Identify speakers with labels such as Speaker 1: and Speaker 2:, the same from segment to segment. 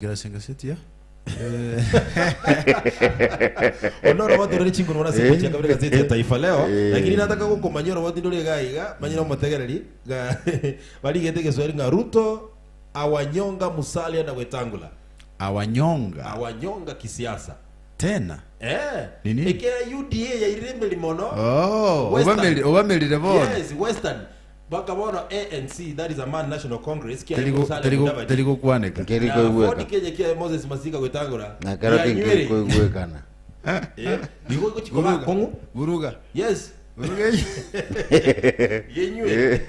Speaker 1: Kira senga setia.
Speaker 2: Onora watu rari chingo nona sepechi akabiri gazeti ya Taifa Leo. Lakini nataka kuko manyoro watu ndole gaiga, manyoro mategereri ga bali getege swali nga Ruto awanyonga Musalia na Wetangula. Awanyonga kisiasa.
Speaker 1: Tena.
Speaker 2: Nini? Ekera UDA ya irembe limono.
Speaker 1: Obameli rebono.
Speaker 2: Yes, Western. Baka bono ANC, that is a man National Congress.
Speaker 1: Teliko kuaneka.
Speaker 2: Ford Kenya kia Moses Masika Wetangula.
Speaker 3: Na karo kingi kuwekana.
Speaker 2: Bigo iko chikoba Kongo.
Speaker 1: Buruga.
Speaker 2: Yes.
Speaker 1: Buruga.
Speaker 2: Yenywe.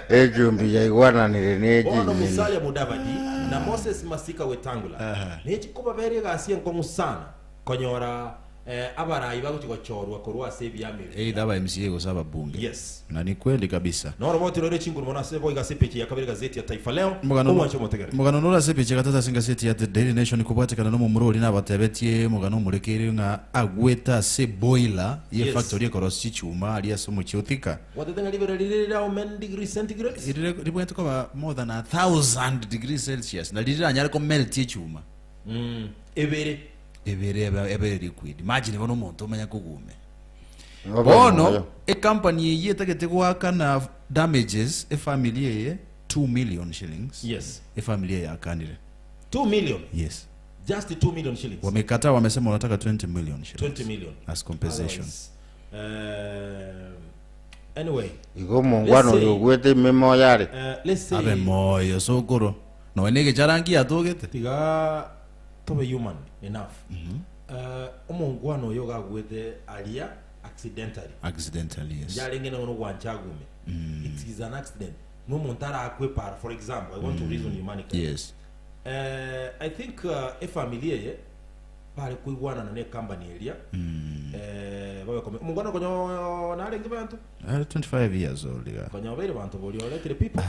Speaker 3: Ejumbi ya iguana nireneji.
Speaker 2: Bono Musalia Mudavadi na Moses Masika Wetangula. Nechikoba bere gasien Kongo sana. Konyora abarayi baguchigachorwa korwa sebi yamere
Speaker 1: daba MCA gusaba bunge.
Speaker 2: Yes.
Speaker 1: Na ni kweli kabisa.
Speaker 2: Noro moto rore chingu mona sebo igasepechi yakabiri gazeti ya Taifa Leo.
Speaker 1: Mugano nora sepechi gatata singa seti ya The Daily Nation kubatikana no mumurori nabatebetie mugano murekeri nga agweta se boiler ye factory ekorosi chuma ali asomo chiotika.
Speaker 2: Watenga liberally down men degree centigrade.
Speaker 1: Ribwete kwa more than 1000 degrees Celsius. Na lira anyara ko melt ye chuma. Ebere liquid. Imagine bono muntu omanya kugume. Bono a company ye takete kwaka na damages a family ye 2 million shillings.
Speaker 2: Yes.
Speaker 1: A family ya kanire.
Speaker 2: 2 million.
Speaker 1: Yes.
Speaker 2: Just 2 million shillings.
Speaker 1: Wamekata wamesema wanataka 20 million shillings.
Speaker 2: 20 million
Speaker 1: as compensation.
Speaker 2: Anyway.
Speaker 3: Iko mongwano yogwete memo yare.
Speaker 2: Let's say
Speaker 1: abe moyo sokoro. No enege charangi atogete.
Speaker 2: Tiga tobe human enough. Omongwano yoga gwete alia accidentally, yes. Yarengena no wanchagume. It is an accident. No montara akwepar, for example. I want to reason humanity.
Speaker 1: Yes.
Speaker 2: I think a family pale kuigwana na ne company area. Bawe kome. Mungwana konyo narengi bantu?
Speaker 1: 25 years old.
Speaker 2: Konyo bere bantu boli ole the people.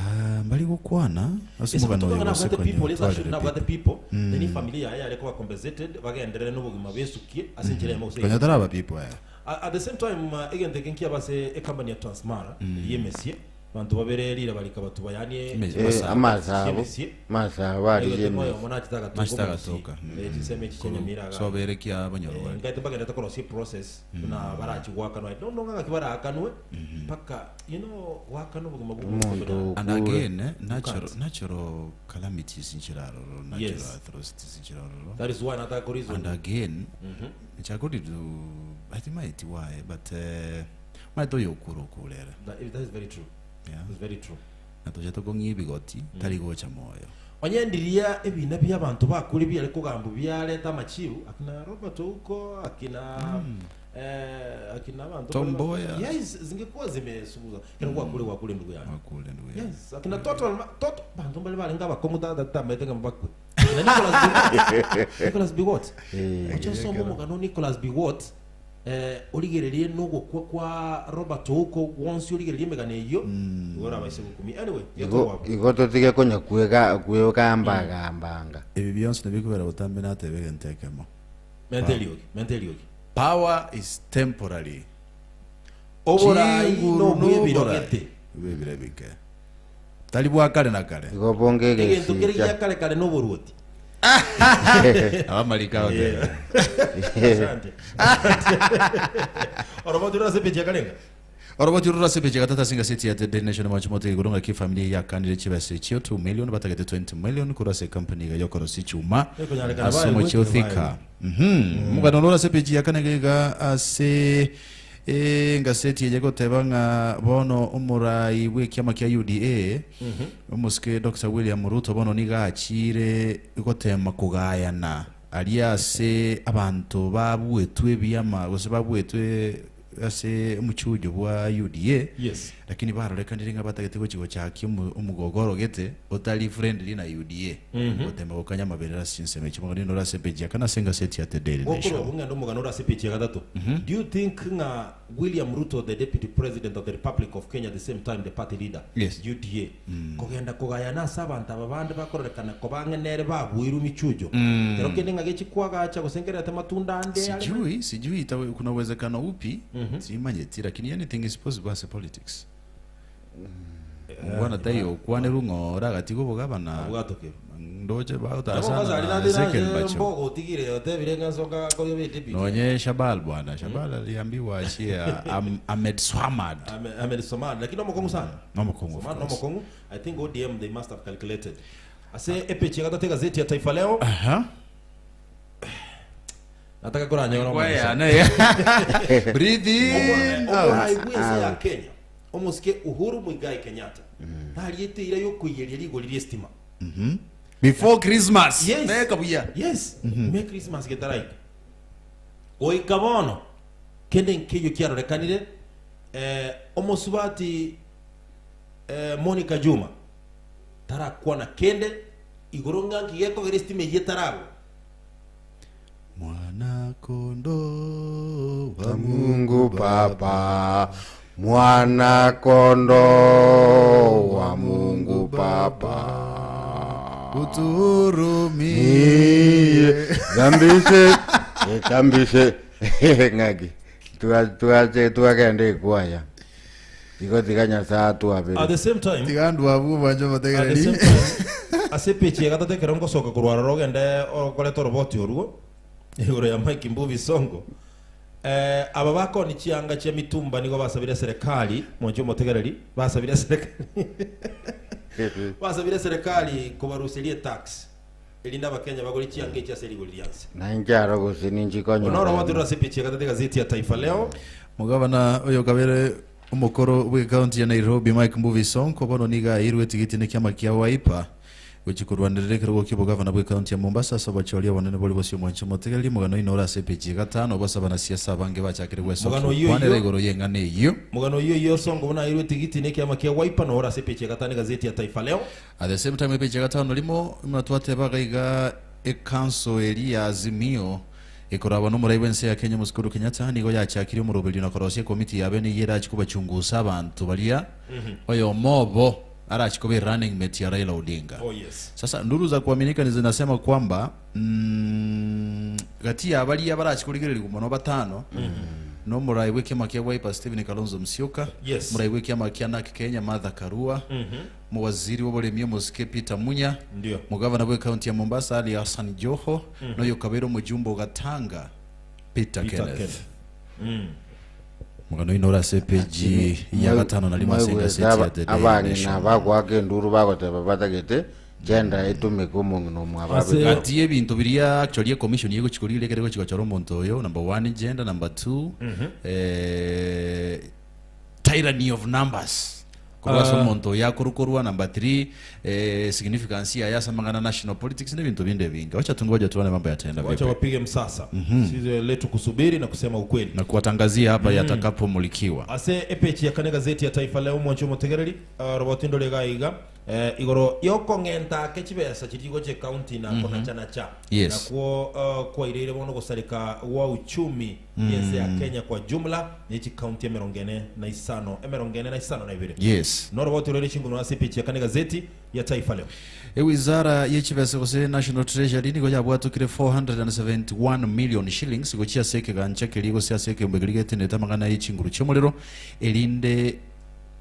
Speaker 1: Mbali gukwana.
Speaker 2: Asumugano yo the people, let's assume now the people. Then family ya alikuwa compensated bagenderere no bugima besukie asinjire mo say.
Speaker 1: Konyo taraba people.
Speaker 2: At the same time, again, the Kinkia was a company at Transmara, Yemesia, and to Babereli, Balikaba to Bayani, so very care when you get the bucket at the process. Now, Barachi walk and I don't know like Barakano, Paka, you know, Wakano,
Speaker 1: and again, natural calamities in Chiraro, natural atrocities in Chiraro. That is one other reason. And again, which I could do. I think might why, but my toyo kuro kulera. That is very true. Yeah, it's very true. Na tojato kongi bigoti tali go chamoyo. Onyendiria ebina bya abantu bakuri byale kugambu byale tamachiu akina Robert uko akina abantu Tomboya.
Speaker 2: Yes, zingekuwa zimesubuza. Kwa kule ndugu yangu. Wakule ndugu yangu. Yes, akina toto bantu bale ngaba komuta data metenga mbakwe. Nicholas Bigot. Ocho mo gano Nicholas Bigot. Oligererie nogo kwa Robert uko once oligererie megane yo ngora baise gukumi anyway
Speaker 3: igoto tige konya kuweka ambanga
Speaker 1: ebi byonse nabikubera butambe natebe ntekemo
Speaker 2: mentally
Speaker 1: power is temporary
Speaker 2: obora no mwebirogete
Speaker 1: webirebike tali bwa kale na kale
Speaker 3: igobongege
Speaker 2: egento kiriya kale no boruoti
Speaker 1: abamalika hotel
Speaker 2: asante orobotura sepeche kalenga
Speaker 1: orobotura sepeche gatata singa city ya The National Match mote gurunga ki family ya kandire chibase chio 2 million batagete 20 million kurase company ga yokoro sichuma asomo chio thika muganonora sepeche ya kanega ase ngaseti yego tebanga bono umurai w'icyama cya UDA umuske Dr. William Ruto bono niga achire igotema kugayana aliase abantu babwetwe biyama gose babwetwe ase umuchujo bwa UDA
Speaker 2: yes
Speaker 1: lakini baroleka ndiringa batagete kigo cyaki umugogoro gete otali friendly na UDA gotema okanya maberera sinseme kimwe no rasepeji akana senga seti ya The Daily Nation
Speaker 2: okoro bunga ndomo ganora sepeji ya gatatu do you think nga William Ruto the deputy president of the Republic of Kenya at the same time the party leader
Speaker 1: yes
Speaker 2: UDA kogenda kugayana sabanta babande bakorekana kobangenere babwiru michujo rero kendinga gechikwaga acha gosengera tematunda ande
Speaker 1: sijui kuna uwezekano upi simanyeti lakini anything is possible as politics Mwana tayo kwane rungo ragati go bogabana ndoje ba
Speaker 2: Kama
Speaker 1: utasana
Speaker 2: basa alina
Speaker 1: second
Speaker 2: dina
Speaker 1: bacho
Speaker 2: mbogo utigire yote birenga songa kwa yobe deputy.
Speaker 1: nonye Shabal bwana Shabal aliambiwa achie Ahmed Swamad
Speaker 2: Ahmed Somad lakini nomo sana.
Speaker 1: nomo Kongo
Speaker 2: Somad nomo Kongo. I think ODM they must have calculated. Ase epeche katateka gazeti ya Taifa Leo. Nataka kuranya
Speaker 1: breathe in
Speaker 2: ya Kenya omusike Uhuru Muigai Kenyatta nariete ira yo kuyeria ligo liri estima
Speaker 1: before Christmas
Speaker 2: yes
Speaker 1: meka buya
Speaker 2: yes me Christmas getarai oi kabono kende nkeyo kiarorekanire omosubati Monica Juma tara kwana kende igoronga ngiyeko gere estima yetarago
Speaker 1: mwana kondo
Speaker 3: wa Mungu Baba, mwana kondo wa Mungu Baba,
Speaker 1: utuhurumie
Speaker 3: gambise ngagi tuagende kwaya iko tiganya saa tu abiri
Speaker 2: at the same time
Speaker 1: tigandu abu banjo mategereri
Speaker 2: asepeche gatatekera ngo soka kurwara rogende okoleto roboti orugo igoro ya Mike Mbuvi Songo aba bakoni kianga kya mitumba nigo basabira serikali mwanjo motegereri basabira serikali kubarusilie tax elinda bakenya bagoli kianga kya seri golianse
Speaker 3: na njaro gusini njikonyo
Speaker 2: onora watu rasepeche gatateka gazeti ya Taifa Leo
Speaker 1: mugabana oyo kabere umukoro we county ya Nairobi Mike Mbuvi Songo bono niga irwe tigiti ne kyama kya Wiper wichikurwanirire kirwo kibo gavana bwe county ya Mombasa sabacholia wanene boli bosyo mwancho motegereri mugano inora sepeji gatano basaba na siasa bange bachakire gweso kwanere igoro yengane iyo
Speaker 2: mugano iyo Songo bona irwe tigiti ne kyama kya Wiper no ora sepeji gatano gazeti ya Taifa Leo
Speaker 1: at the same time epeji gatano limo mnatwate bagaiga council elia Azimio ikoraba no muraibense ya Kenya muskuru Kenyatta nigo yachakire mu rubili na korosie committee yabene yera chikubachungusa abantu balia oyo mobo arachikobe running mate ya Raila Odinga.
Speaker 2: Oh yes.
Speaker 1: Sasa nduru za kuaminika ni zinasema kwamba gati ya bali ya barachikuligirira kumono batano no muraiwe kema kya Wiper Stephen Kalonzo Musyoka
Speaker 2: yes.
Speaker 1: muraiwe kema kya NAK Kenya Martha Karua muwaziri w'obulemye Musike Peter Munya
Speaker 2: ndio
Speaker 1: mugavana bwe county ya Mombasa Ali Hassan Joho no yokabero mujumbo gatanga Peter Kenneth mugano inora sepeji ya gatano na lima senga seti ya the
Speaker 3: abani na bagwake nduru bagoteba batagete genda itume kumungu mwababe
Speaker 1: ati ebintu biriya actually commission yego chikolire kerego chikachoro monto yo number 1 gender number 2 tyranny of numbers kwa monto ya kurukorwa number 3 significance ya samangana national politics na bintu binde vingi wacha tungoja tuone mambo yataenda vipi
Speaker 2: wacha wapige msasa sisi letu kusubiri na kusema ukweli
Speaker 1: na kuwatangazia hapa yatakapomulikiwa
Speaker 2: ase epechi ya kane gazeti ya Taifa Leo mwancho motegereri robotindo legaiga igoro yoko ngenta kechibesa chirigo che county na kona chana cha
Speaker 1: yes.
Speaker 2: na kwa irere bono gusarika wa uchumi yense ya Kenya kwa jumla nichi county emerongene na isano na ibere
Speaker 1: yes
Speaker 2: no roboti rero chingu no asepechi ya kane gazeti ya Taifa Leo
Speaker 1: wizara yechibesa kose national treasury niko yabwatukire 471 million shillings gochia seke ganchake ligo sia seke mbegligete neta magana y'ikinguru cyomurero elinde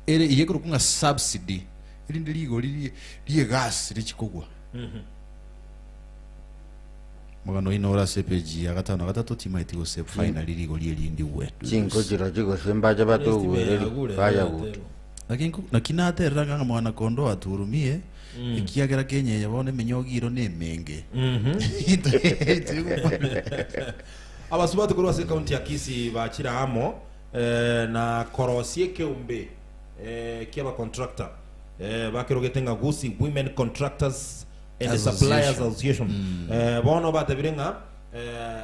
Speaker 1: yeguru kunga subsidy elinde ligo liye gas lichikogwa mugano inora sepeji ya gatano gatatu timaiti gose finally ligo lindi wetu
Speaker 3: chingo jiro jigo semba jabatu baya gutu
Speaker 1: lakini nakina ateranga mwana kondo aturumie ikiagera Kenya yabone menyogiro nemenge
Speaker 2: abasubatu kuri wase county ya Kisii bachira hamo na korosie keumbe kiaba contractor bakirogetenga gusi women contractors and the suppliers association bono batabirenga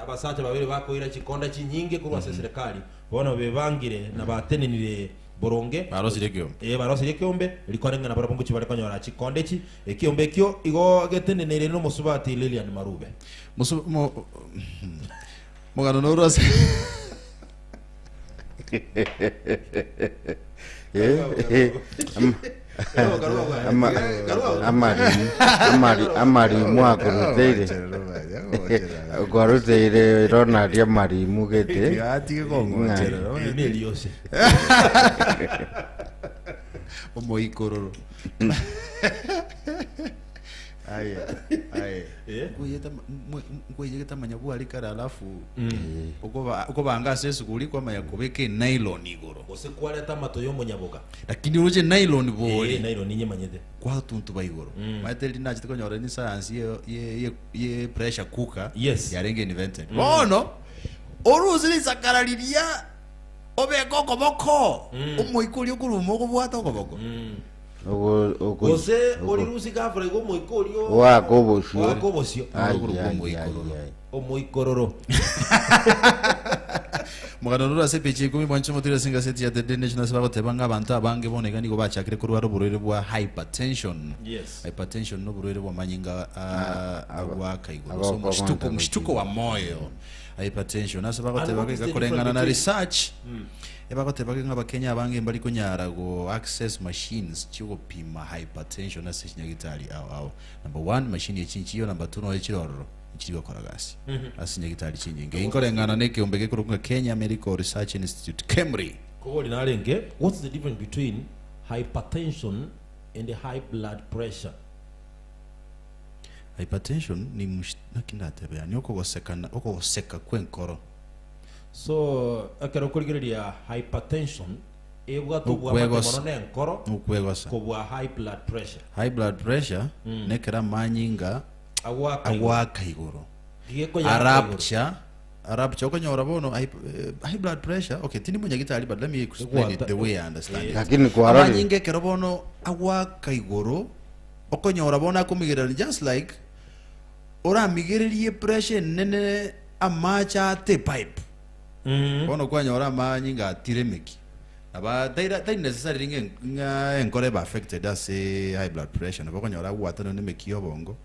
Speaker 2: abasacha babiri bakoira chikonda chinyinge kuri wase serikali bono bebangire na batenenire boronge barosire kiombe likorenga na barapungu chibare kanyora chikondechi ekiombe kyo igo getenenere no musubati Lilian Marube
Speaker 1: mugano no rose
Speaker 3: amari mwako ruteire gwaruteire Ronald amari mugete
Speaker 1: ati kongo
Speaker 2: Emiliose
Speaker 1: omo ikororo kuyeta manyabu alikara alafu uko banga sesu kuliko mayakobeke nylon igoro
Speaker 2: ose kwaleta matoyo munyaboga
Speaker 1: lakini uje nylon boli
Speaker 2: nylon ninye manyete
Speaker 1: kwa tuntu bayigoro mateli na chitiko nyora ni science ye pressure cooker yarenge invented bono oruzili sakaraliria obeko koboko umuikuli okurumo kubwata okoboko
Speaker 2: ose orirusi gafra go moikolio
Speaker 3: wakobosio
Speaker 2: omoikororo
Speaker 1: muganurura sepechi 10 mwancho motira singa seti ya the national sababa tebanga abantu abange boneka niko bachakire kurwa ruburere bwa hypertension hypertension no burere bwa manyinga agwa kaigoro so mshtuko wa moyo hypertension asababa tebanga kurengana na research ebakotebage ng'abakenya abange mbali kunyara go access machines chuko pima hypertension asinyagitali awo number 1 machine yechinchiyo number 2 no echirororo ichiriwa koragasi asinyagitali chinyinge inkorengana neke ombege kurunga Kenya Medical Research Institute KEMRI
Speaker 2: ko linarenge. What's the difference between hypertension and high blood pressure?
Speaker 1: Hypertension ni nakindatebe yani okogoseka kwenkoro.
Speaker 2: So akero kurigiria hypertension ebwa tubwa matemone nkoro
Speaker 1: ukwegosa
Speaker 2: kubwa high blood pressure.
Speaker 1: High blood pressure nekera manyinga agwa kaigoro arapcha okonyora bono high blood pressure. Okay, tini munyagitali, but let me explain it the way I understand it.
Speaker 3: Lakini kwa
Speaker 1: manyinga kero bono agwa kaigoro okonyora bono akumigirira just like ora migiririe pressure nene amacha te pipe bono kwanyora manyinga atiremeki aba they necessarily ngore ba affected as high blood pressure nabo kwanyora gwatano nemeki obongo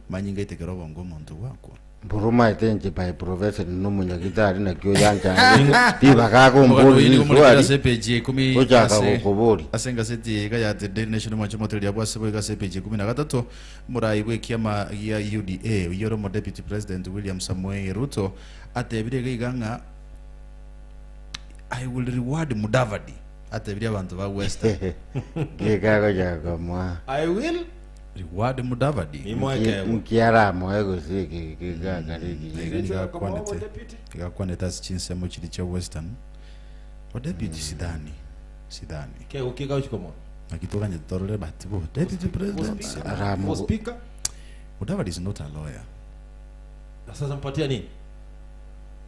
Speaker 1: manyinga itekero bongo muntu wako
Speaker 3: buruma itenje by professor no munyagitari na kyo yanja tiba kako mboli ni swali
Speaker 1: sepeji 10
Speaker 3: ojaka kokoboli
Speaker 1: asenga seti ga ya the national match motel ya bwase ga sepeji 13 murai wekiama ya UDA yoro mo deputy president William Samoei Ruto atebire giganga I will reward Mudavadi atebire abantu ba Western
Speaker 3: gikago jako mwa
Speaker 1: I will reward Mudavadi
Speaker 3: mkiara moego siki kigagarigi
Speaker 1: gakwaneta chinsemo chili cha Western o deputy sidani
Speaker 2: ke ukiga uchikomo
Speaker 1: akitoka nyetorole batibo deputy president
Speaker 2: Ramo speaker
Speaker 1: Mudavadi is not a lawyer.
Speaker 2: Sasa mpatia nini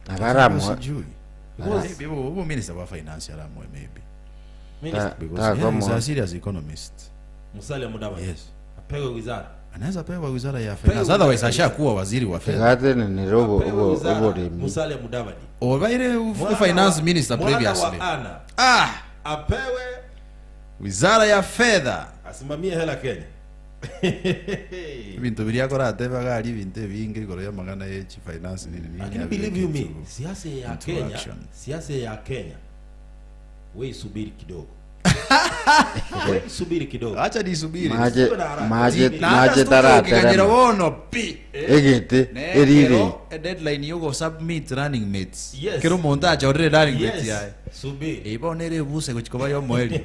Speaker 3: agaramo
Speaker 1: maybe who minister wa finance Ramo maybe
Speaker 2: minister
Speaker 1: because he's a serious economist.
Speaker 2: Musalia Mudavadi
Speaker 1: Yes,
Speaker 2: apewe wizara,
Speaker 1: anaweza pewa wizara ya finance, otherwise ashakuwa waziri wa fedha.
Speaker 3: Gade ni robo
Speaker 2: Musalia Mudavadi
Speaker 1: Obaire finance minister previously
Speaker 2: apewe
Speaker 1: wizara ya fedha
Speaker 2: asimamie hela Kenya.
Speaker 1: Bintu biri akora ateba gali binte bingi goro ya magana ya finance nini.
Speaker 2: I can believe you me. Siasa ya Kenya wewe subiri kidogo. Wewe subiri kidogo.
Speaker 1: Acha nisubiri.
Speaker 3: Maje tarata.
Speaker 1: Kanyera wono pi.
Speaker 3: Egete erire.
Speaker 1: A deadline you submit running mates.
Speaker 2: Yes.
Speaker 1: Kero montage already running mates ya.
Speaker 2: Subiri.
Speaker 1: Ibonere buse kuchikoba yo mweli.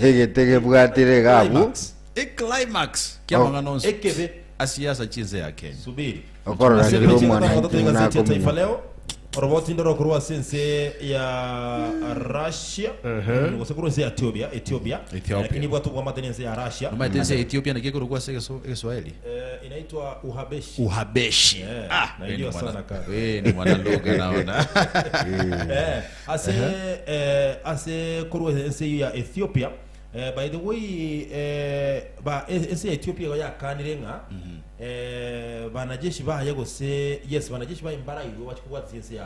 Speaker 3: Egete gebwatire gabu.
Speaker 1: Climax kia manganonso ekebe asiasa chinze ya Kenya
Speaker 2: subiri
Speaker 3: okoro na kiro mwana
Speaker 2: taifa leo roboti ndoro kurwa sense ya Russia ngosekuru sense ya Ethiopia lakini watu kwa matenense ya Russia
Speaker 1: matenense ya Ethiopia na kiko kwa sege Kiswahili
Speaker 2: inaitwa Uhabeshi
Speaker 1: na ndio sana kaka ni mwana lugha naona
Speaker 2: ase kurwa sense ya Ethiopia. By the way, Ethiopia ya kanirenga banajeshi ba yego se yes banajeshi ba imbara igo wachikuwa sense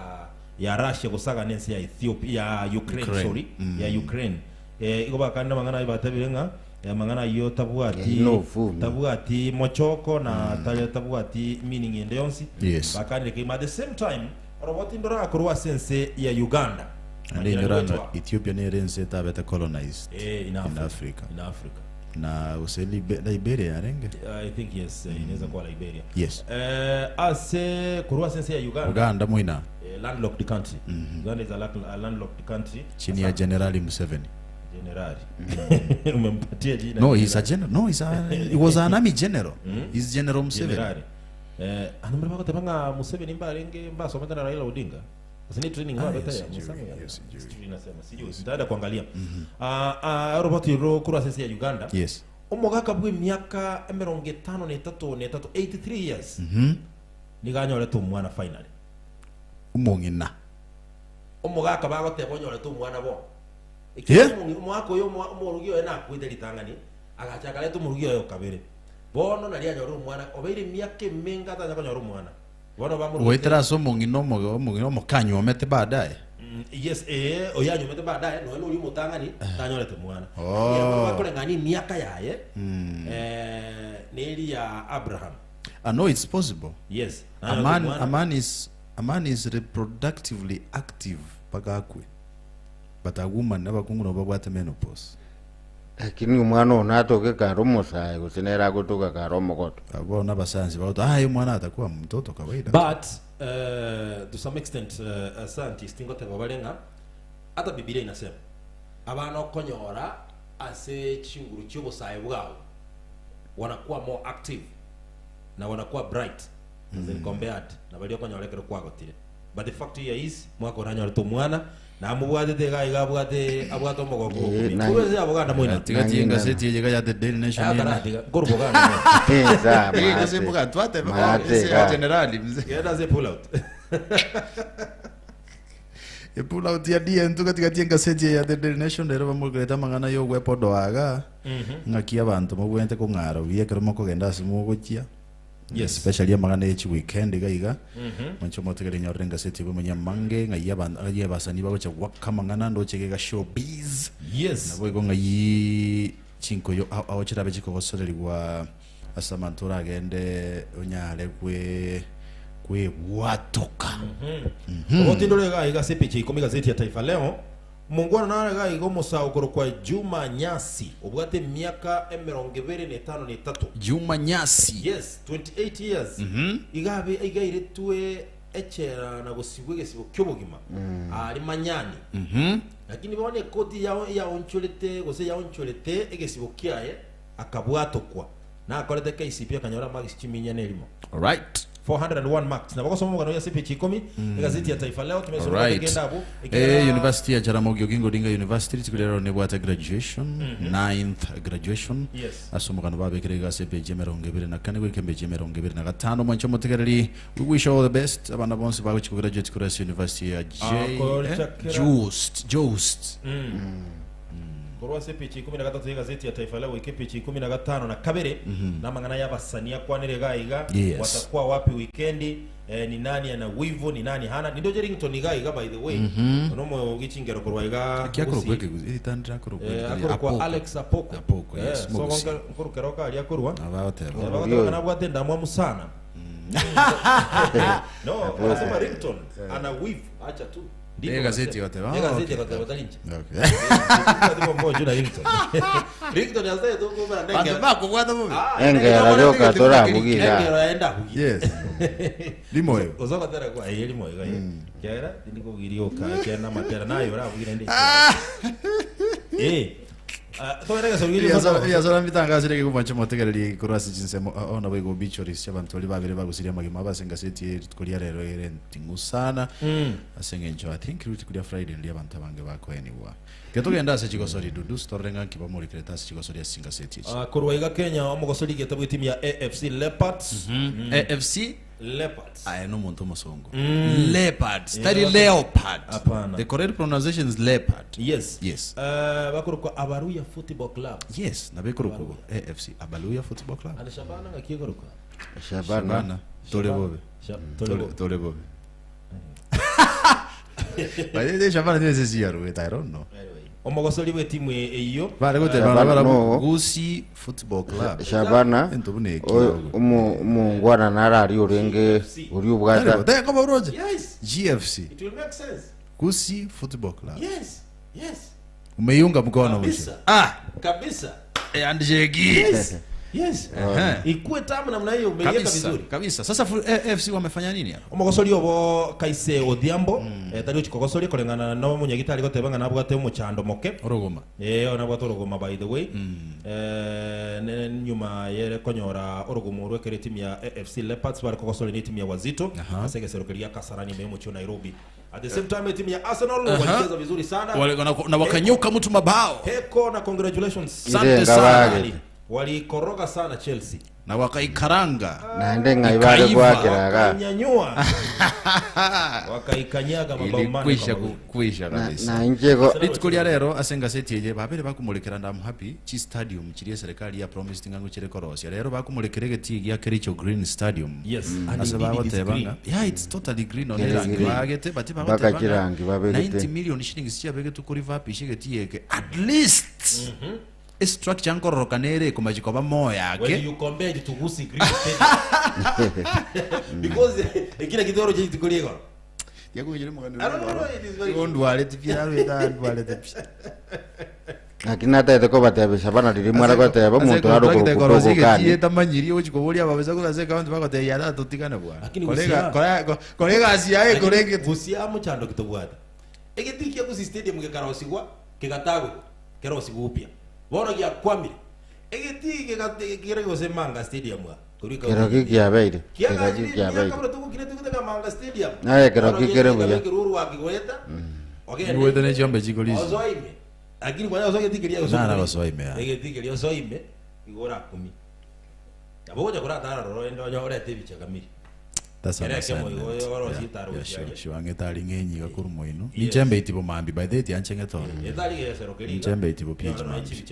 Speaker 2: ya Russia gosaga nense ya Ethiopia ya Ukraine sorry ya Ukraine igo bakanda mangana ibatabirenga mangana yo tabuati mochoko na tabuati meaning ende yonsi bakanire at the same time roboti ndora kurwa sense ya Uganda.
Speaker 1: And Ethiopia nerense tabeta colonized in Africa. Na useli Liberia arenge.
Speaker 2: I think yes, inaweza kuwa Liberia.
Speaker 1: Yes.
Speaker 2: Ase kurua sense ya
Speaker 1: Uganda muina.
Speaker 2: Landlocked country. Uganda is a landlocked country.
Speaker 1: Chini ya General Museveni.
Speaker 2: General. Umempatia jina.
Speaker 1: No, he's a general. No, he was an army general. He's General Museveni.
Speaker 2: General. Anamreba ko tebanga Museveni mbalenge mbaso mtana Raila Odinga. Asini training wa beta ya Museveni. Yes. Nasema sijui sitaenda kuangalia. Robert Ro kura sesi ya Uganda.
Speaker 1: Yes.
Speaker 2: Omogaka bwe miaka 83 years. Niganyole tu mwana finally.
Speaker 1: Umongina.
Speaker 2: Omogaka bagotebonyole tu mwana bo. Mwako yo murugio ena kwite litangani agachaka letu murugio yo kabere bono nali anyoro mwana obeire miaka menga tanya konyoro mwana bono bamuru
Speaker 1: wetera so mongino mokanyo mete baadaye
Speaker 2: yes oyanyo mete baadaye no eno yumo tangani tanyolete mwana bakole ngani miaka yaye neli ya Abraham.
Speaker 1: I know it's possible.
Speaker 2: Yes,
Speaker 1: a man is reproductively active pagakwe. But a woman never kungu nobabwate menopause.
Speaker 3: Lakini umwana onatoke karomo sai kusinera kutoka karomo koto.
Speaker 1: Abona basanzi bato umwana atakuwa mtoto kawaida.
Speaker 2: But to some extent scientists ngote babalenga hata Biblia inasema abana okonyora ase chinguru cyobo sai bwao wanakuwa more active na wanakuwa bright than compared na bali okonyorekera kwa gotire. But the fact here is mwako ranyo to mwana na mubwate tega igabwate abwato mogoko kuweze aboganda mwina
Speaker 1: tigati ingazeti yega ya the Daily Nation
Speaker 2: ya tiga goroboganda
Speaker 3: pesa
Speaker 1: mate mbuga twate mate generali
Speaker 2: yenda ze pull out
Speaker 1: e pull out ya dia ntuka tigati ingazeti ya the Daily Nation rero bamugureta mangana yo wepodo aga ngaki abantu mubwente ko ngaro yekero moko genda simu gokia. Yes, especially amagana each weekend gaiga. Mancho motegere nyorenga seti bwe munyamange ngaye basani bagocha wakamangana ndo chegega showbiz.
Speaker 2: Yes.
Speaker 1: Nabo igonga yi chinko yo awachira bechiko gosoreri wa asamantura agende onyale kwe watoka.
Speaker 2: Otindole gaiga sepichi ikomi gazeti ya Taifa Leo. Mungwana na gaiga musa ukoro kwa Juma Nyasi obwate miaka 23.
Speaker 1: Juma Nyasi.
Speaker 2: Yes, 28 years. Igabe igaire tuwe echera na gosibwe gesibo kyobogima. Ali manyani. Lakini bone koti ya oncholete gose ya oncholete egesibo kyaye akabwatokwa. Na akolete KCP akanyora magisi chiminya nelimo.
Speaker 1: All right.
Speaker 2: 401 marks. Na bakosoma mugano ya CPH 10 gazeti ya Taifa Leo tumesoma kugenda hapo.
Speaker 1: University ya Jaramogi Oginga Odinga University tikulero ne bwata graduation 9th graduation.
Speaker 2: Yes.
Speaker 1: Asoma kanu babe kirega CPH 20 na kane kwikembe 2025 mancho motegereri. We wish all the best abana bonse bago graduate kuri University ya Just.
Speaker 2: Korwa CPH 13 ya gazeti ya Taifa Leo CPH 15 na kabere na mangana y'abasania kwanire gaiga watakuwa wapi weekendi ni nani ana wivu ni nani hana nindo Jerington gaiga by the way nomo gichingero korwa iga
Speaker 1: kyakorogweke itandira korogweke
Speaker 2: akorwa Alex Apoko
Speaker 1: yes
Speaker 2: so nkorukeroka ali akorwa
Speaker 1: abahote
Speaker 2: na bwatenda mwamu sana no anasema Rington ana wivu acha tu
Speaker 1: gazeti yote
Speaker 2: wa gazeti yote watalinje
Speaker 1: okay
Speaker 2: ndipo mmoja na Rington Rington yazaye to kwa ndenge
Speaker 1: bantu bakubwata mubi
Speaker 3: engera lyo katora bugira
Speaker 2: engera yaenda bugira
Speaker 1: yes limoyo
Speaker 2: ozoka tera kwa limoyo ga kera ndiko bugirio ka kena matera nayo ra bugira ndi
Speaker 1: yazora mitangazire kubancha motegereri kurasi jinsemo ona bwe Mominchori cy'abantu bali babere bagusiria magima abasenga seti tukulia rero ere ntingusana asenge njo I think ruti kulia Friday ndi abantu bange bakwenibwa ketugenda se chigosori dudu storenga kiba muri kreta se chigosori ya singa seti
Speaker 2: kurwaiga Kenya omugosori getabwe timu ya AFC Leopards
Speaker 1: AFC
Speaker 2: Leopards
Speaker 1: no muntu musongo leopard study leopard the correct pronunciation is leopard
Speaker 2: yes bakuruko Abaruya Football Club
Speaker 1: yes na bekuruko AFC Abaruya Football Club
Speaker 2: ana Shabana ngakiguruko
Speaker 3: Shabana
Speaker 1: tole bobe Baede Shabana tese siyaru I don't know
Speaker 2: omogosori bwe timu eyo
Speaker 1: bale gote bana Gusi Football Club
Speaker 3: Shabana umungwana narari urenge uri ubwata
Speaker 1: teko boroje
Speaker 2: yes
Speaker 1: GFC
Speaker 2: it will make sense
Speaker 1: Gusi Football Club
Speaker 2: yes
Speaker 1: umeiunga mkono
Speaker 2: kabisa kabisa
Speaker 1: andjegi
Speaker 2: yes Yes. Ikuwe tamu namna hiyo umeiweka vizuri.
Speaker 1: Kabisa. Sasa FC wamefanya nini hapa?
Speaker 2: Omogosori obo Kaise Odhiambo tari uchikogosori kolengana no munyagitari gotebanga nabwate umuchando moke.
Speaker 1: Orogoma.
Speaker 2: Nabwate orogoma by the way. Nyuma yere konyora orogomo rwekere timu ya AFC Leopards bari kogosori ni timu ya Wazito. Asege serokeria Kasarani memo chu Nairobi. At the same time timu ya Arsenal walicheza vizuri sana.
Speaker 1: Na wakanyuka mtu mabao.
Speaker 2: Heko na congratulations.
Speaker 1: Asante sana.
Speaker 2: Walikoroga sana Chelsea
Speaker 1: na wakaikaranga
Speaker 3: na ndenga ibale kwa kiraga
Speaker 2: wakanyanyua wakaikanyaga mabao mane
Speaker 1: kwisha kabisa
Speaker 3: na njego
Speaker 1: litukulia rero asenga seti yeje babere bakumulekera ndam happy chi stadium chiri serikali ya promised ngangu chire korosia rero bakumulekere geti ya Kericho Green Stadium.
Speaker 2: Yes,
Speaker 1: asaba batebanga yeah, it's totally green on the bagete batiba
Speaker 3: bakachirangi babegete
Speaker 1: 90 million shillings chia begete kuriva pishigeti yeke at least structure ngororoka nere kumajikoba moya yake
Speaker 2: when you compare it to Gusi Green because kila kidoro je tikuliego
Speaker 1: yako yele mugani ondwale tipia rweta ndwale tipia
Speaker 3: akina tete ko batebe sabana riri mwara ko tebe muntu aro ko
Speaker 1: kani yeta manyiri ochikobolia babeza ko zeka bantu bakote yara tutikana bwa kolega asiae kolege
Speaker 2: Gusi amuchando kitobwata egetikia ku stadium ke karosigwa ke gatago kerosigwa upya Bono ya kwamire. Egeti kira yose Manga Stadium wa.
Speaker 3: Kira kikia beide.
Speaker 2: Kira kikia beide. Kama tuko kile tuko Manga Stadium.
Speaker 3: Na kira kikere mwe.
Speaker 2: Kiruru wa kiweta.
Speaker 1: Okay. Wewe ne jombe jigolizi.
Speaker 2: Ozoime. Lakini kwa ozoime tikiria ozoime.
Speaker 1: Nana ozoime.
Speaker 2: Egeti kiria ozoime igora 10. Yaboja kora tara ro endo nyore tebicha kamili.
Speaker 1: Shiwangetali ngenyi gakuru moino Njembe itibo mambi by the way anchengeto Njembe itibo page mambi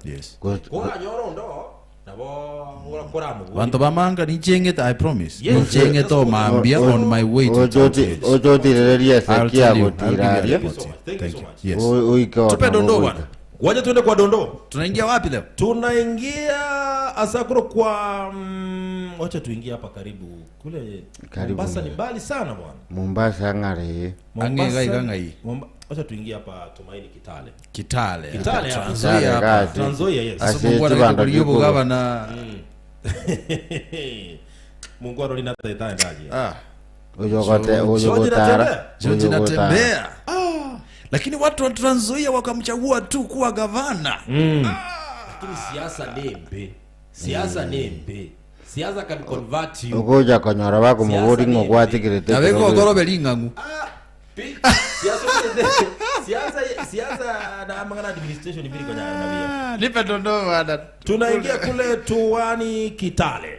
Speaker 1: yes
Speaker 2: kora nyoro ndo nabo kora mu
Speaker 1: bantu bamanga nichengeta I promise nichengeta mambi on my way to Tottenham
Speaker 3: ojoti relia sekia gotiraria
Speaker 1: thank you yes
Speaker 3: uiko
Speaker 1: tupe dondo bwana
Speaker 2: waje tuende kwa dondo
Speaker 1: tunaingia wapi leo
Speaker 2: tunaingia asakuro kwa wacha tuingie hapa karibu kule Mombasa ni mbali sana bwana
Speaker 3: Mombasa ngare
Speaker 1: angai
Speaker 2: wacha tuingie hapa Tumaini
Speaker 1: Kitale
Speaker 2: Trans Nzoia yes
Speaker 1: asibangwa gavana
Speaker 2: Mungu arolina tata ndaje
Speaker 1: George natembea lakini watu wa Trans Nzoia wakamchagua tu kuwa gavana
Speaker 2: lakini siasa nembe siasa can convert you
Speaker 3: ugoja konyora bako muguri ngogwatikirete
Speaker 1: nabeko gorobe lingangu
Speaker 2: siasa na mangana administration ibiri kwenye nabia
Speaker 1: nipe dondo bwana
Speaker 2: tunaingia kule Tuwani Kitale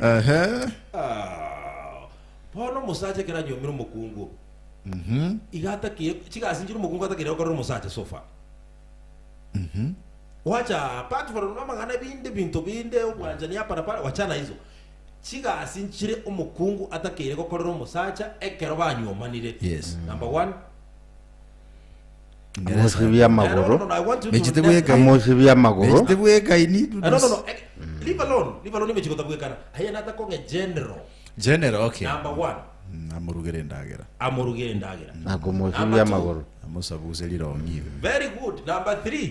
Speaker 2: Pono musache kera nyomiro mukungu igata chika asinjiro mukungu atakira ko musache sofa wacha apart from mangana binde ubwanja ni hapa na pale wachana hizo chika asinjire umukungu atakire ko korero musacha ekero banyomanire
Speaker 1: yes
Speaker 2: number 1
Speaker 3: Amusibia magoro
Speaker 1: mechitebweka
Speaker 3: amusibia magoro
Speaker 1: mechitebweka ini
Speaker 2: no leave alone mechikotabweka haya nata konge general
Speaker 1: okay
Speaker 2: number 1
Speaker 1: amurugere ndagera
Speaker 3: nakumusibia magoro
Speaker 1: amusabuze lirongiwe
Speaker 2: very good number 3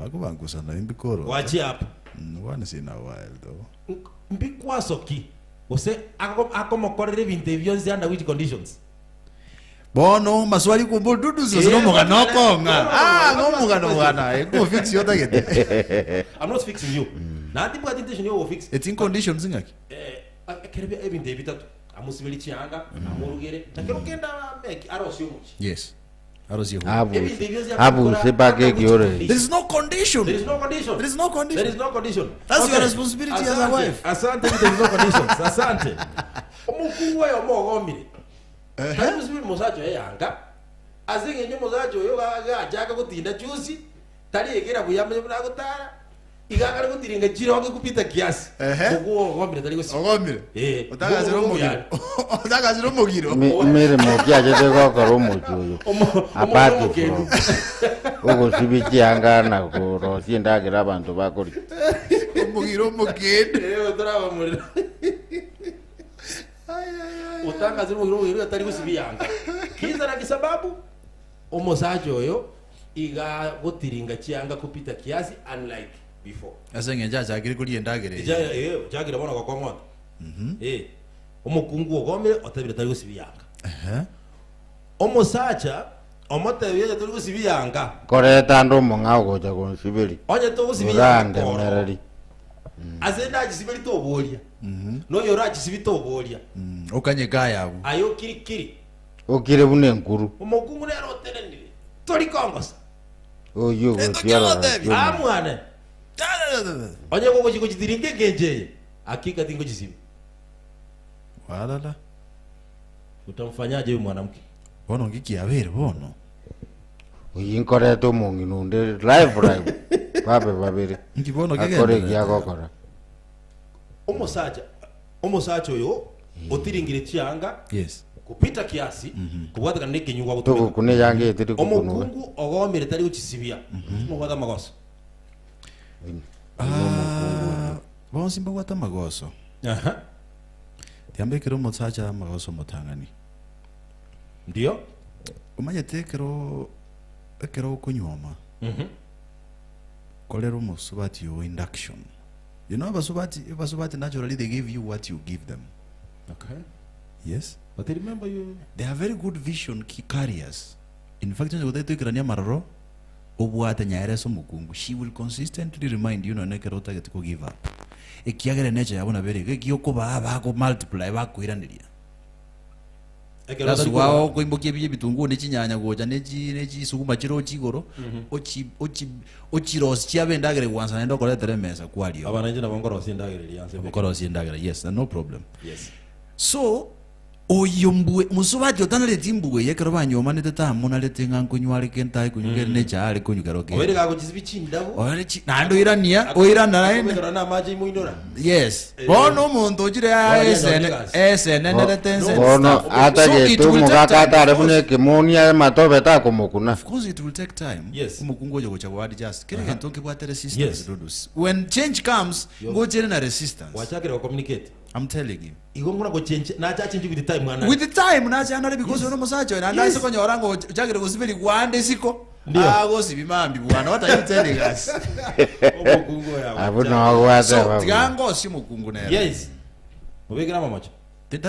Speaker 1: wakubangusana imbikoro
Speaker 2: wachi hapa
Speaker 1: one sina while though
Speaker 2: mbikwasoki ose akomokorere binte byonse under which conditions
Speaker 1: bono maswali kumbo dudu zono mugano konga ngomugano bwana eko fix yota gete
Speaker 2: I'm not fixing you na ndi bwa intention yo fix
Speaker 1: it's in conditions ngaki
Speaker 2: kerebe ebinte bitatu amusibeli chianga amurugere takero kenda make arosyo muchi
Speaker 1: yes arosyo
Speaker 3: abu sebage giore
Speaker 1: there is no condition that's your responsibility as a wife
Speaker 2: asante there is no conditions asante omukungu yo mogomire Hayo sibi musacho yanga azinge nyo musacho yo gajaka kutinda chusi tali egera buyamye na gutara igakara gutiringa jiro wange kupita kiasi ugo gomire tali gosi
Speaker 1: ogomire utagaziro mogiro
Speaker 3: mere mokyaje tego koromo chuyo apati ugo sibi yanga na ko sindagira abantu bakori
Speaker 1: mogiro mogede
Speaker 2: otrava muri utanga zimo ngiro atari gusibiyanga kiza na kisababu umusajo yo iga gutiringa chianga kupita kiasi unlike before
Speaker 1: asenge njaja akiri kuri endagere
Speaker 2: jagira bona kwa ng'oto omukungu ogomire otabire tari gusibiyanga omusacha omotebye tari gusibiyanga
Speaker 3: koreta ndo mung'ao gocha kunsibiri
Speaker 2: onye to gusibiyanga
Speaker 3: mereri
Speaker 2: azenda gisibiri to bolia no yora gisibiri to bolia
Speaker 1: okanye gaya abu
Speaker 2: ayo kiri
Speaker 3: okire bune nkuru
Speaker 2: omukungu rero otenenire tori kongosa
Speaker 3: oyo gotiara
Speaker 2: amwane onye gogo chiko chitiringe genje akika tingo chisibi
Speaker 1: walala
Speaker 2: utamfanyaje huyu mwanamke
Speaker 1: bono ngiki abere bono
Speaker 3: uyinkoreto munginunde live babiri
Speaker 1: ngibono
Speaker 3: akore gyagokora
Speaker 2: omusacha oyo otiringire chianga
Speaker 1: yes
Speaker 2: kupita kiasi kubwata kana nekenyugwa
Speaker 3: to kune yange tiri kukunura
Speaker 2: omukungu ogomire tari guchisibia mubwata magoso
Speaker 1: bonsi mbwata magoso tiambekero mutsacha magoso mutangani
Speaker 2: ndio
Speaker 1: umanye tekero kunyoma kolero musubati yo induction you know basubati naturally they give you what you give them
Speaker 2: okay
Speaker 1: yes
Speaker 2: but remember
Speaker 1: they are very good vision carriers in fact when they take rania marro obwata nyaere so mukungu she will consistently remind you no nekero target ko give up ekiagere nature yabona bere gekiyoko baba ko multiply bakwiraniria That's why ko imbokie biye bitungu ne chinyanya goja ne sukuma chiro chigoro ochi ros chiabendagere wansa nendo koletere mesa kwalio
Speaker 2: abana nje nabongoro sindagere lianse
Speaker 1: bongoro sindagere yes no problem
Speaker 2: yes
Speaker 1: so oyombwe musubati otanale timbwe yekero banyoma ne tata mona letenga kunywale kentai kunyugere ne chale kunyugaroke
Speaker 2: obere ga kuchizibi chindabo
Speaker 1: ore nando irania oirana naende
Speaker 2: na maji muindora
Speaker 1: yes bono muntu ojire esene ne letense
Speaker 3: bono ata getu mugakata arabune kemonia matobe ta kumukuna
Speaker 1: of course it will take time
Speaker 2: yes
Speaker 1: umukungo jo kucha wadi just kile ntonke bwa resistance dudus when change comes go jere na resistance
Speaker 2: wachakire communicate
Speaker 1: I'm telling you
Speaker 2: igonguna go change na cha change with the time mwana
Speaker 1: with the time na cha anale because ono musacho na ndase konyo orango chakire kusibiri kwande siko go sibimambi bwana what are you telling us
Speaker 2: omukungo yawo
Speaker 3: abuna wata
Speaker 1: so tigango si mukungu na
Speaker 2: yes mubekera mamacho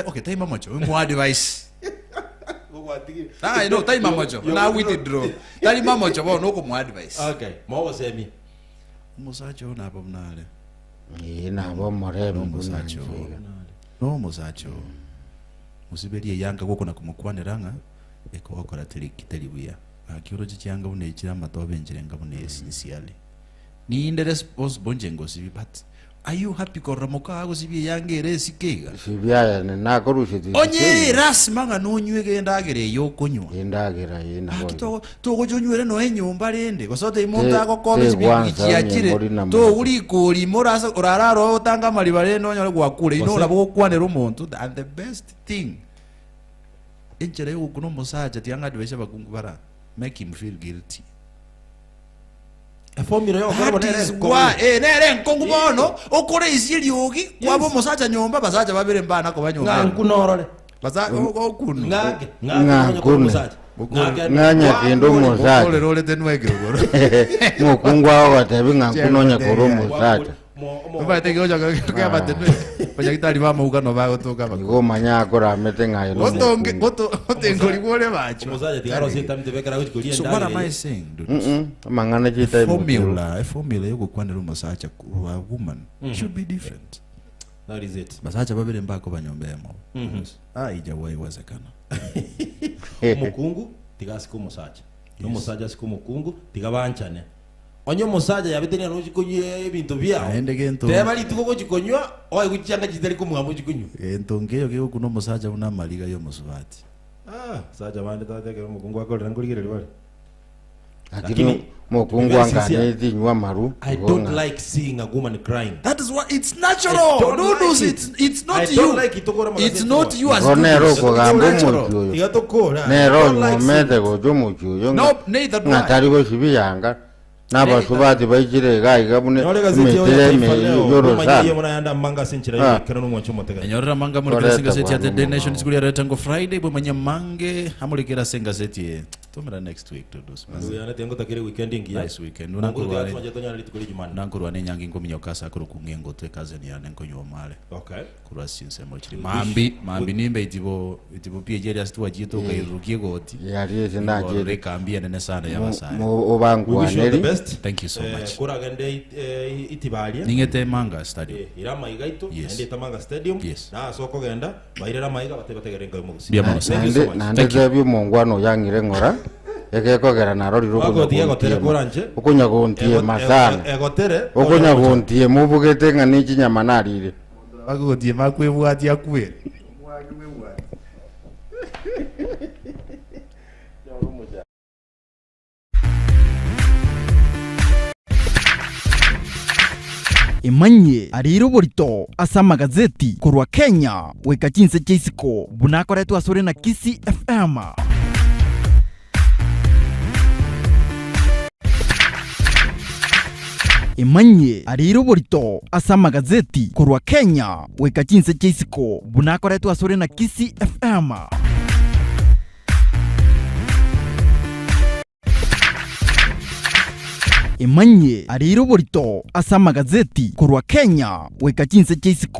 Speaker 1: okay time mamacho mu advice no time mamacho na withdraw tali mamacho bono uko mu advice
Speaker 2: okay mawo semi
Speaker 1: musacho na hapo mnale
Speaker 3: nabo morebe
Speaker 1: musacho no musacho musibelie yanga goko na kumukwaniranga eko okora telibuya akiro chichanga bune chira matobe njirenga bune sincerely ni inde responsible njengo sibi but are you happy koramoka ago sibi yange resikega
Speaker 3: sibya na korushiti
Speaker 1: onye rasmanga no nywege ndagere yo konywa
Speaker 3: indagera yina
Speaker 1: to go jonywere no enyumba rende gosote imonta go kobe sibi kiachire to uri kuri morasa orararo otanga malibare no nyore gwakure ino labo kwanera umuntu and the best thing enjere yo kuno musaja tianga dwesha bakungu bara make him feel guilty
Speaker 2: formula yo
Speaker 1: kora nere nkongu bono okore isiri ogi kwabo musacha nyomba basacha babere mbana ko banyomba
Speaker 2: ngankunorore
Speaker 1: baza okunu
Speaker 2: ngake
Speaker 3: nganya kendo musacha
Speaker 1: ole role tenwegero goro
Speaker 3: mukungwa watabi ngankunonya koro musacha
Speaker 1: Mba tege oja kwa batene. Oja kitali mama ugano bago toka bako.
Speaker 3: Go manya akora mete ngayo.
Speaker 1: Ote ngoli bole bacho.
Speaker 2: Musaja tigaro sita mtebekera kuti kulia
Speaker 1: ndani. So what am I saying, dude?
Speaker 3: Mangana chita
Speaker 1: a formula yoko kwande ru musacha a woman should be different.
Speaker 2: That is it.
Speaker 1: Basacha babere mbako banyombemo. Ijawahi wezekana.
Speaker 2: Mukungu tigasiko musacha. No musaja siko mukungu tigabanchane. Onyo musaja yabetenia no chikonye ebintu bya
Speaker 1: aende gento
Speaker 2: teba lituko ko chikonywa oyi kuchanga chitali ko mwambo chikonyo
Speaker 1: entongeyo ke kuno musaja una maliga yo musubati
Speaker 2: saja bande tateke mukungu akolera nguligere bale
Speaker 3: lakini mukungu angane tinywa maru.
Speaker 2: I don't like seeing a woman crying.
Speaker 1: That is what it's natural. Dudus, it's not you. I don't like it. It's not you as
Speaker 3: Dudus. No,
Speaker 1: neither do
Speaker 3: I. Naba subati baijire gai gabune metele me yoro sa
Speaker 2: yanda manga sinchira kana numwancho motega
Speaker 1: nyora manga muri singa seti ya The Nation School ya Retango Friday bo manya mange amulikira singa seti tumira next week Dudus
Speaker 2: yana tengo takire weekend ingia
Speaker 1: nice weekend
Speaker 2: unankurwa
Speaker 1: ne nyangi ngominyo kasa kurukunge ngote kaze ni ane nkonyo male
Speaker 2: okay
Speaker 1: kurwa sinse mochiri mambi nimbe itibo piejeria stu ajito kairukie goti
Speaker 3: yari sinaje
Speaker 1: rekambia nene sana yabasaya
Speaker 3: obangwaneri
Speaker 1: thank you so much
Speaker 2: kura gende itibalia
Speaker 1: ningete manga stadium
Speaker 2: irama igaito ende tamanga stadium na soko genda bairera maiga bategerenga mugusi
Speaker 3: nande zebyo mungwano yangire ngora ekekogera narori ukunya guntie masana ukunya guntie mubugete ngani chinyama narire
Speaker 1: agutie makwibwatia kwire
Speaker 4: imanye ariro borito asa magazeti kurwa Kenya weka chinse cheisiko bunakoretwa asore na Kisi FM imanye ariro borito asa magazeti kurwa Kenya weka chinse cheisiko bunakoretwa asore na Kisi FM imanye ariro borito asa magazeti kurwa Kenya weka chinse cheisiko